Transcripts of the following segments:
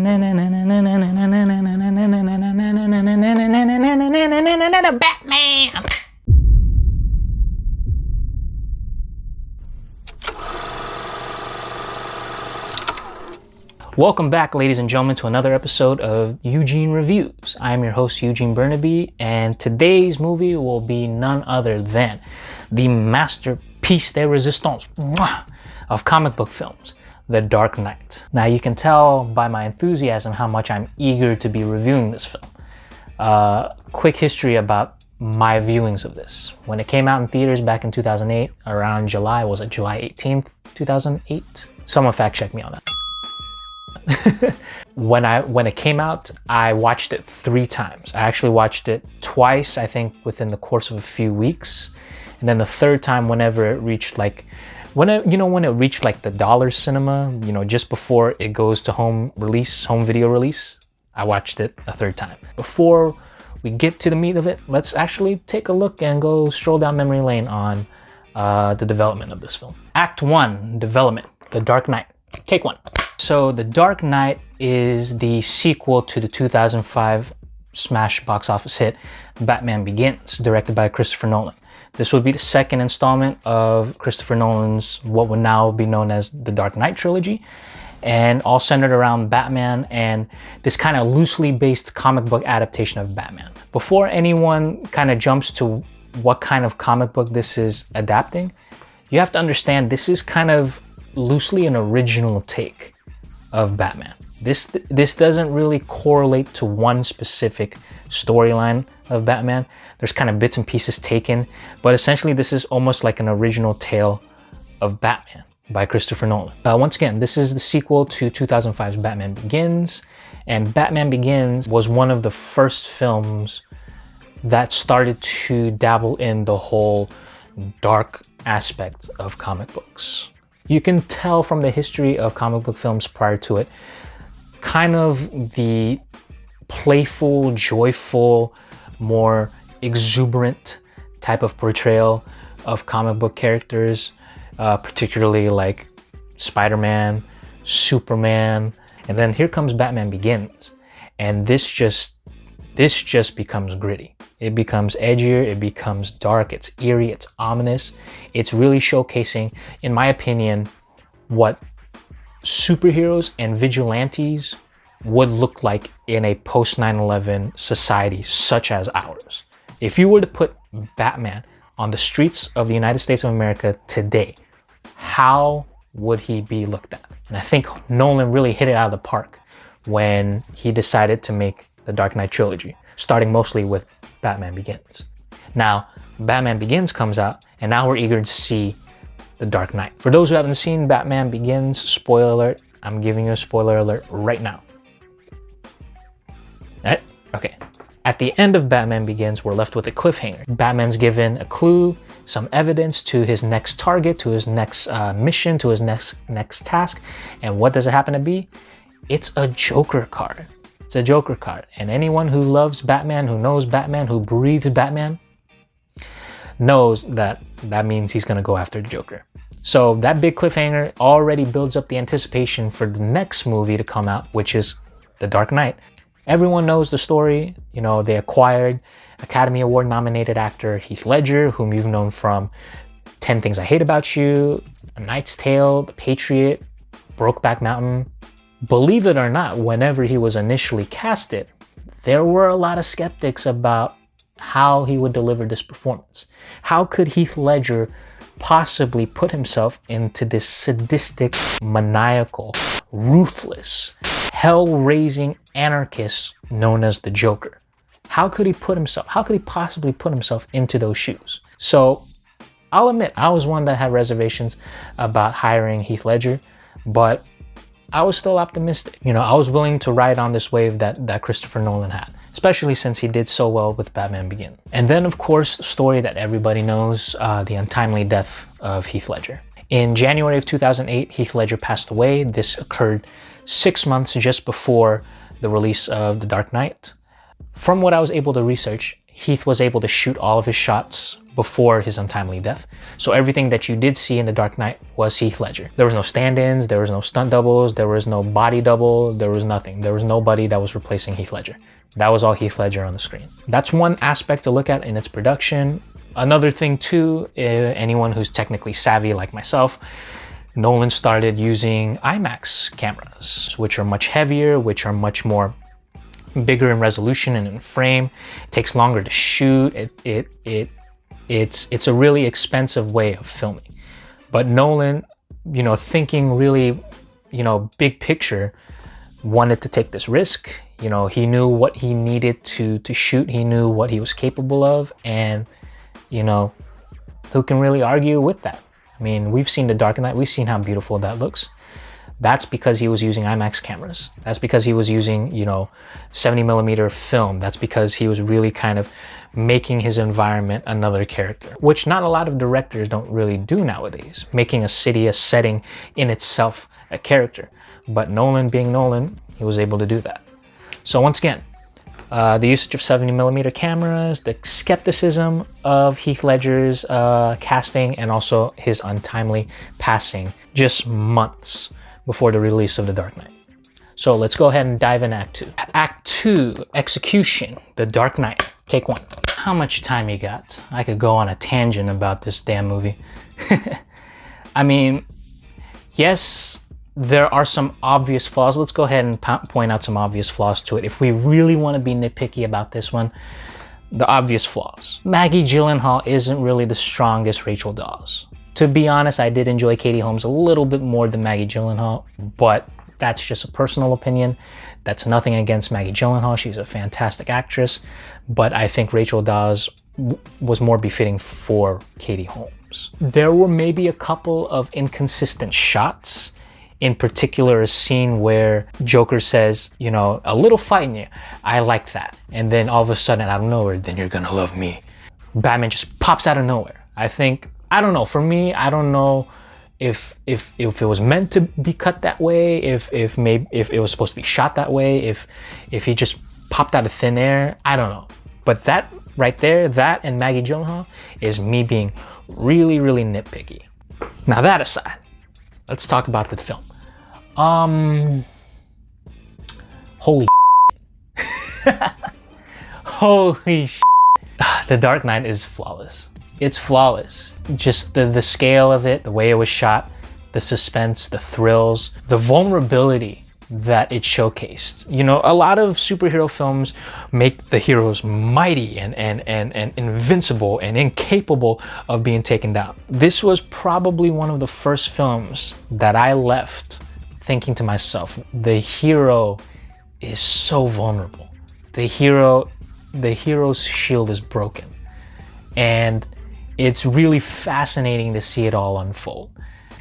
Batman! Welcome back, ladies and gentlemen, to another episode of Eugene Reviews. I'm your host, Eugene Burnaby, and today's movie will be none other than the masterpiece de resistance of comic book films, The Dark Knight. Now, you can tell by my enthusiasm how much I'm eager to be reviewing this film. Quick history about my viewings of this. When it came out in theaters back in 2008, around July, was it July 18th, 2008? Someone fact check me on that. When it came out, I watched it 3 times. I actually watched it twice, I think, within the course of a few weeks, and then the third time whenever it reached when it reached like the dollar cinema, just before it goes to home video release, I watched it a third time. Before we get to the meat of it, let's actually take a look and go stroll down memory lane on the development of this film. Act 1, development, The Dark Knight. Take 1. So The Dark Knight is the sequel to the 2005 smash box office hit Batman Begins, directed by Christopher Nolan. This would be the second installment of Christopher Nolan's what would now be known as the Dark Knight trilogy, and all centered around Batman and this kind of loosely based comic book adaptation of Batman. Before anyone kind of jumps to what kind of comic book this is adapting, you have to understand this is kind of loosely an original take of Batman. This doesn't really correlate to one specific storyline of Batman. There's kind of bits and pieces taken, but essentially this is almost like an original tale of Batman by Christopher Nolan. Once again, this is the sequel to 2005's Batman Begins, and Batman Begins was one of the first films that started to dabble in the whole dark aspect of comic books. You can tell from the history of comic book films prior to it, kind of the playful, joyful, more exuberant type of portrayal of comic book characters, particularly like Spider-Man, Superman, and then here comes Batman Begins, and this just becomes gritty. It becomes edgier, it becomes dark, it's eerie, it's ominous. It's really showcasing, in my opinion, what superheroes and vigilantes would look like in a post 9/11 society such as ours. If you were to put Batman on the streets of the United States of America today, how would he be looked at? And I think Nolan really hit it out of the park when he decided to make the Dark Knight trilogy, starting mostly with Batman Begins. Now, Batman Begins comes out, and now we're eager to see The Dark Knight. For those who haven't seen Batman Begins, spoiler alert, I'm giving you a spoiler alert right now. Alright? Okay. At the end of Batman Begins, we're left with a cliffhanger. Batman's given a clue, some evidence to his next target, to his next mission, to his next task, and what does it happen to be? It's a Joker card. It's a Joker card, and anyone who loves Batman, who knows Batman, who breathes Batman, knows that means he's gonna go after the Joker. So that big cliffhanger already builds up the anticipation for the next movie to come out, which is The Dark Knight. Everyone knows the story. They acquired Academy Award nominated actor Heath Ledger, whom you've known from 10 Things I Hate About You, A Knight's Tale, The Patriot, Brokeback Mountain. Believe it or not, whenever he was initially casted, there were a lot of skeptics about how he would deliver this performance. How could Heath Ledger possibly put himself into this sadistic, maniacal, ruthless, hell-raising anarchist known as the Joker? How could he possibly put himself into those shoes? So I'll admit, I was one that had reservations about hiring Heath Ledger, but I was still optimistic. I was willing to ride on this wave that Christopher Nolan had, especially since he did so well with Batman Begins. And then, of course, the story that everybody knows, the untimely death of Heath Ledger. In January of 2008, Heath Ledger passed away. This occurred 6 months just before the release of The Dark Knight. From what I was able to research, Heath was able to shoot all of his shots before his untimely death. So everything that you did see in The Dark Knight was Heath Ledger. There was no stand-ins, there was no stunt doubles, there was no body double, there was nothing. There was nobody that was replacing Heath Ledger. That was all Heath Ledger on the screen. That's one aspect to look at in its production. Another thing too, anyone who's technically savvy like myself, Nolan started using IMAX cameras, which are much heavier, which are much more bigger in resolution and in frame. It takes longer to shoot. It's a really expensive way of filming. But Nolan, thinking really, big picture, wanted to take this risk. He knew what he needed to shoot. He knew what he was capable of, and who can really argue with that? I mean, we've seen The Dark Knight. We've seen how beautiful that looks. That's because he was using IMAX cameras. That's because he was using, 70mm film. That's because he was really kind of making his environment another character, which not a lot of directors don't really do nowadays, making a city, a setting in itself a character. But Nolan, being Nolan, he was able to do that. So once again, the usage of 70mm cameras, the skepticism of Heath Ledger's casting, and also his untimely passing just months before the release of The Dark Knight. So let's go ahead and dive in Act 2. Act 2, Execution, The Dark Knight, take 1. How much time you got? I could go on a tangent about this damn movie. I mean, yes, there are some obvious flaws. Let's go ahead and point out some obvious flaws to it. If we really want to be nitpicky about this one, the obvious flaws. Maggie Gyllenhaal isn't really the strongest Rachel Dawes. To be honest, I did enjoy Katie Holmes a little bit more than Maggie Gyllenhaal, but that's just a personal opinion. That's nothing against Maggie Gyllenhaal. She's a fantastic actress, but I think Rachel Dawes was more befitting for Katie Holmes. There were maybe a couple of inconsistent shots. In particular, a scene where Joker says, a little fight in you. I like that. And then all of a sudden, out of nowhere, then you're gonna love me. Batman just pops out of nowhere. I don't know. For me, I don't know if it was meant to be cut that way, if it was supposed to be shot that way, if he just popped out of thin air. I don't know. But that right there, that and Maggie Gyllenhaal, is me being really, really nitpicky. Now that aside, let's talk about the film. Holy holy The Dark Knight is flawless. It's flawless. Just the scale of it, the way it was shot, the suspense, the thrills, the vulnerability that it showcased. A lot of superhero films make the heroes mighty and invincible and incapable of being taken down. This was probably one of the first films that I left thinking to myself, the hero is so vulnerable. The hero's shield is broken. And it's really fascinating to see it all unfold.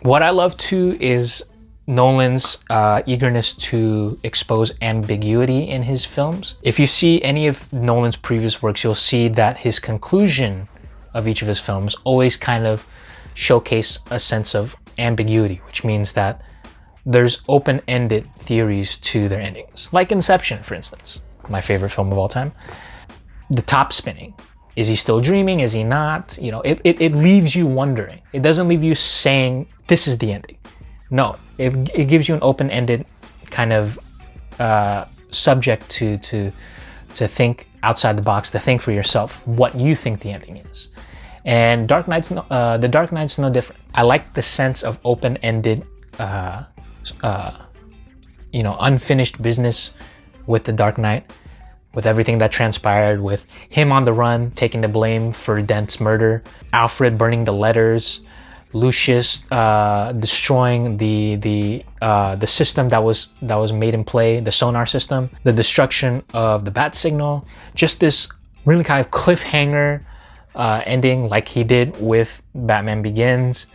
What I love too is Nolan's eagerness to expose ambiguity in his films. If you see any of Nolan's previous works, you'll see that his conclusion of each of his films always kind of showcase a sense of ambiguity, which means that there's open-ended theories to their endings. Like Inception, for instance, my favorite film of all time. The top spinning. Is he still dreaming? Is he not? It leaves you wondering. It doesn't leave you saying, this is the ending. No, it gives you an open-ended kind of subject to think outside the box, to think for yourself what you think the ending is. And The Dark Knight's no different. I like the sense of open-ended, unfinished business with The Dark Knight, with everything that transpired, with him on the run, taking the blame for Dent's murder, Alfred burning the letters, Lucius destroying the system that was made in play, the sonar system, the destruction of the bat signal, just this really kind of cliffhanger ending like he did with Batman Begins.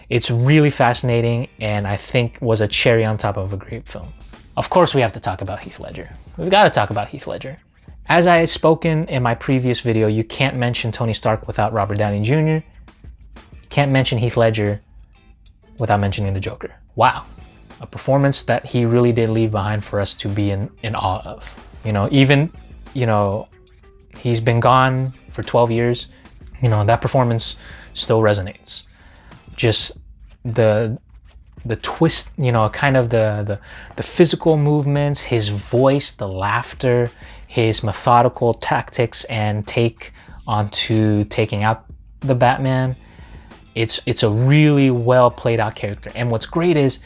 It's really fascinating, and I think was a cherry on top of a great film. Of course, we have to talk about Heath Ledger. We've got to talk about Heath Ledger. As I had spoken in my previous video, you can't mention Tony Stark without Robert Downey Jr. You can't mention Heath Ledger without mentioning the Joker. Wow. A performance that he really did leave behind for us to be in awe of. He's been gone for 12 years. You know, that performance still resonates. Just the twist, you know, kind of the physical movements, his voice, the laughter, his methodical tactics and take onto taking out the Batman. It's a really well played out character. And what's great is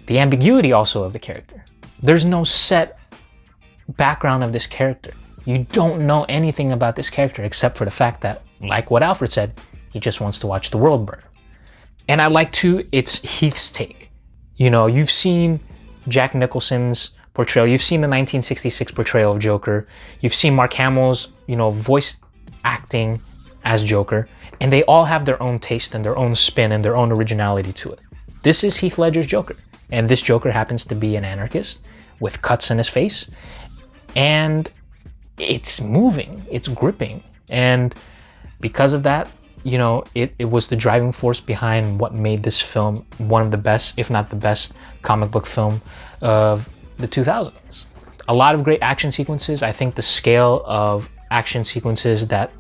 the ambiguity also of the character. There's no set background of this character. You don't know anything about this character except for the fact that, like what Alfred said, he just wants to watch the world burn. And I like too, it's Heath's take. You know, you've seen Jack Nicholson's portrayal. You've seen the 1966 portrayal of Joker. You've seen Mark Hamill's, you know, voice acting as Joker. And they all have their own taste and their own spin and their own originality to it. This is Heath Ledger's Joker. And this Joker happens to be an anarchist with cuts in his face. And it's moving, it's gripping. And because of that, you know, it was the driving force behind what made this film one of the best, if not the best, comic book film of the 2000s. A lot of great action sequences. I think the scale of action sequences that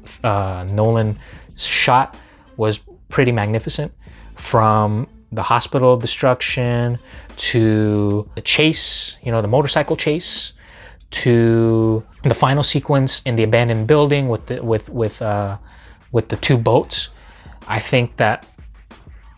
Nolan shot was pretty magnificent. From the hospital destruction to the chase, you know, the motorcycle chase, to the final sequence in the abandoned building with the two boats. I think that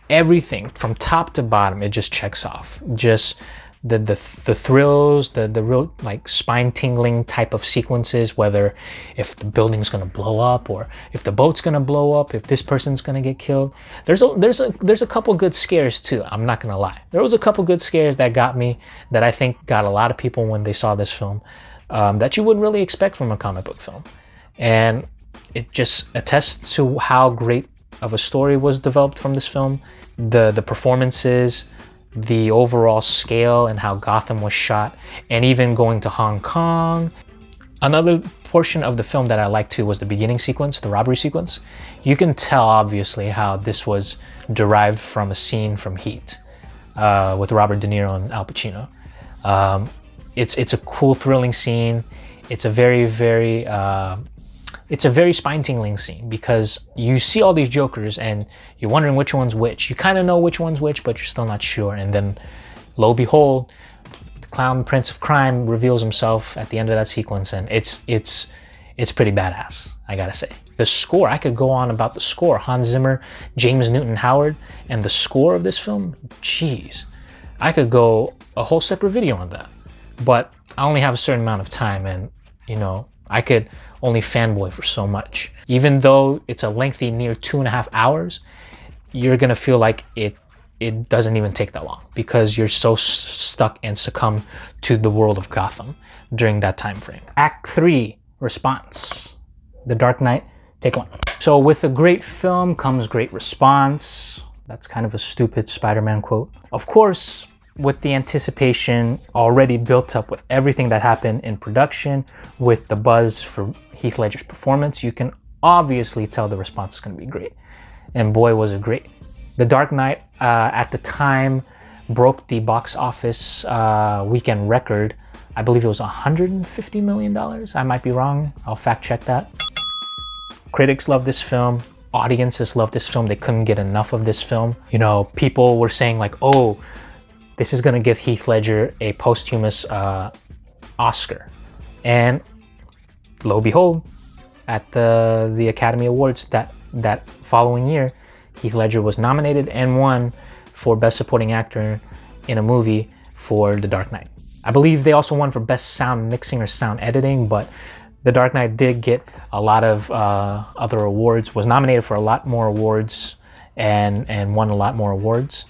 everything from top to bottom, it just checks off. Just the thrills, the real like spine tingling type of sequences, whether if the building's gonna blow up or if the boat's gonna blow up, if this person's gonna get killed. There's a couple good scares too. I'm not gonna lie. There was a couple good scares that got me, that I think got a lot of people when they saw this film, that you wouldn't really expect from a comic book film. And it just attests to how great of a story was developed from this film. The performances, the overall scale and how Gotham was shot, and even going to Hong Kong. Another portion of the film that I liked too was the beginning sequence, the robbery sequence. You can tell obviously how this was derived from a scene from Heat with Robert De Niro and Al Pacino. It's a cool, thrilling scene. It's a very spine-tingling scene because you see all these Jokers and you're wondering which one's which. You kind of know which one's which, but you're still not sure. And then, lo and behold, the clown prince of crime reveals himself at the end of that sequence, and it's pretty badass, I gotta say. The score, I could go on about the score. Hans Zimmer, James Newton Howard, and the score of this film, jeez. I could go a whole separate video on that. But I only have a certain amount of time, and, you know, I could only fanboy for so much. Even though it's a lengthy near 2.5 hours, you're gonna feel like it doesn't even take that long because you're so stuck and succumb to the world of Gotham during that time frame. Act 3, response. The Dark Knight, take 1. So with a great film comes great response. That's kind of a stupid Spider-Man quote. Of course, with the anticipation already built up with everything that happened in production, with the buzz for Heath Ledger's performance, you can obviously tell the response is going to be great. And boy, was it great. The Dark Knight at the time broke the box office weekend record. I believe it was $150 million. I might be wrong. I'll fact check that. Critics love this film. Audiences love this film. They couldn't get enough of this film. You know, people were saying like, oh, this is going to give Heath Ledger a posthumous Oscar. And lo and behold, at the Academy Awards that following year, Heath Ledger was nominated and won for Best Supporting Actor in a movie for The Dark Knight. I believe they also won for Best Sound Mixing or Sound Editing, but The Dark Knight did get a lot of other awards, was nominated for a lot more awards and won a lot more awards.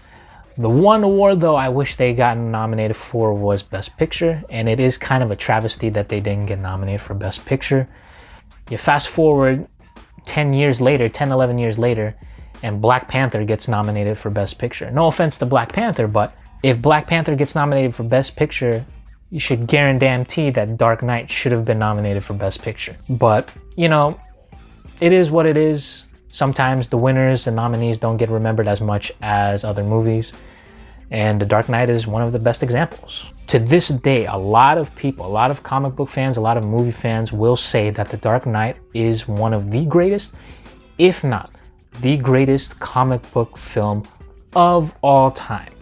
The one award, though, I wish they got nominated for was Best Picture, and it is kind of a travesty that they didn't get nominated for Best Picture. You fast forward 11 years later, and Black Panther gets nominated for Best Picture. No offense to Black Panther, but if Black Panther gets nominated for Best Picture, you should guarantee that Dark Knight should have been nominated for Best Picture. But, you know, it is what it is. Sometimes the winners and nominees don't get remembered as much as other movies. And The Dark Knight is one of the best examples. To this day, a lot of people, a lot of comic book fans, a lot of movie fans will say that The Dark Knight is one of the greatest, if not the greatest comic book film of all time.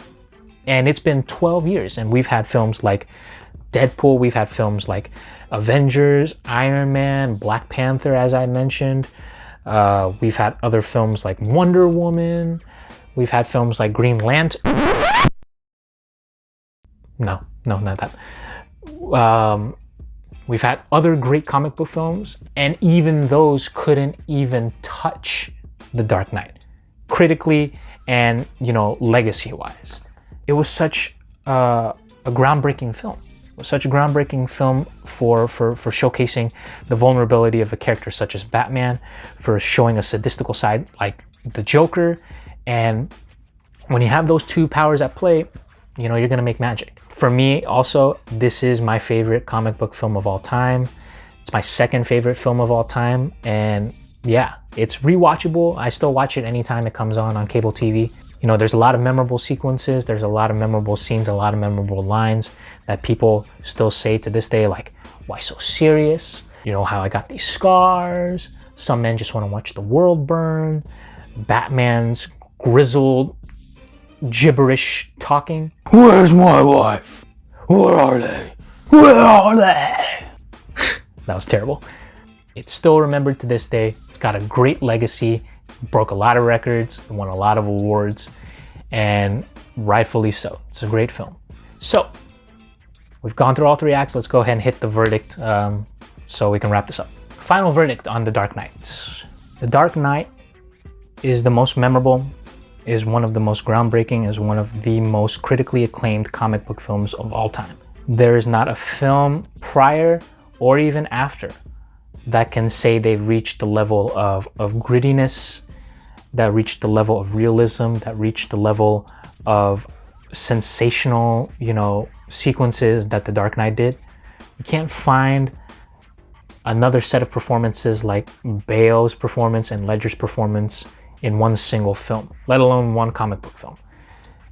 And it's been 12 years, and we've had films like Deadpool, we've had films like Avengers, Iron Man, Black Panther, as I mentioned. We've had other films like Wonder Woman. We've had films like Green Lantern. No, not that. We've had other great comic book films, and even those couldn't even touch The Dark Knight, critically and, you know, legacy-wise. It was such a groundbreaking film. It was such a groundbreaking film for showcasing the vulnerability of a character such as Batman, for showing a sadistical side like the Joker. And when you have those two powers at play, you know, you're gonna make magic. For me, also, this is my favorite comic book film of all time. It's my second favorite film of all time. And yeah, it's rewatchable. I still watch it anytime it comes on cable TV. You know, there's a lot of memorable sequences. There's a lot of memorable scenes, a lot of memorable lines that people still say to this day, like, why so serious? You know, how I got these scars. Some men just want to watch the world burn. Batman's grizzled gibberish talking. Where's my wife? Where are they? Where are they? That was terrible. It's still remembered to this day. It's got a great legacy. Broke a lot of records, won a lot of awards, and rightfully so. It's a great film. So we've gone through all three acts. Let's go ahead and hit the verdict so we can wrap this up. Final verdict on The Dark Knight. The Dark Knight is the most memorable, is one of the most groundbreaking, is one of the most critically acclaimed comic book films of all time. There is not a film prior or even after that can say they've reached the level of grittiness, that reached the level of realism, that reached the level of sensational, you know, sequences that The Dark Knight did. You can't find another set of performances like Bale's performance and Ledger's performance in one single film, let alone one comic book film.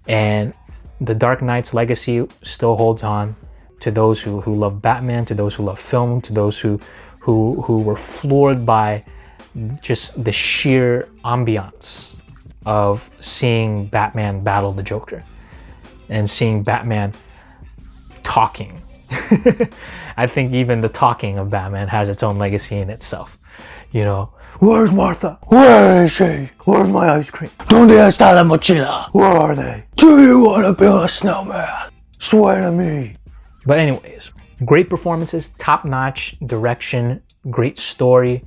And The Dark Knight's legacy still holds on to those who love Batman, to those who love film, to those who were floored by just the sheer ambiance of seeing Batman battle the Joker and seeing Batman talking. I think even the talking of Batman has its own legacy in itself. You know, where's Martha? Where is she? Where's my ice cream? ¿Dónde está la mochila? Where are they? Do you want to build a snowman? Swear to me. But anyways, great performances, top-notch direction, great story,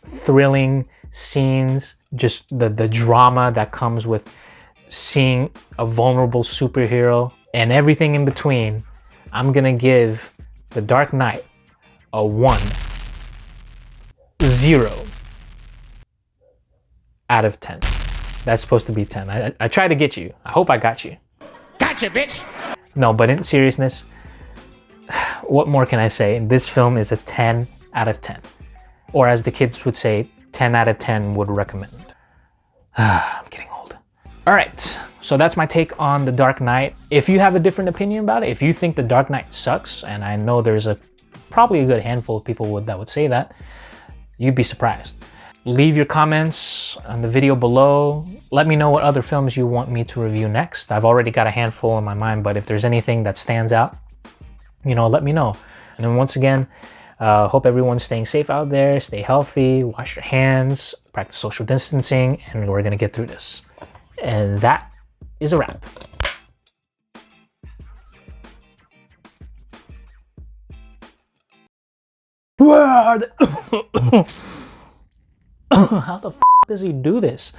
thrilling scenes, just the drama that comes with seeing a vulnerable superhero and everything in between. I'm gonna give The Dark Knight a 1-0 out of 10. That's supposed to be 10. I tried to get you. I hope I got you. Gotcha, bitch! No, but in seriousness, what more can I say? This film is a 10 out of 10. Or as the kids would say, 10 out of 10 would recommend. I'm getting old. All right, so that's my take on The Dark Knight. If you have a different opinion about it, if you think The Dark Knight sucks, and I know there's probably a good handful of people that would say that, you'd be surprised. Leave your comments on the video below. Let me know what other films you want me to review next. I've already got a handful in my mind, but if there's anything that stands out, you know, let me know. And then once again, hope everyone's staying safe out there. Stay healthy, wash your hands, practice social distancing, and we're gonna get through this. And that is a wrap. Where are they? How the f does he do this?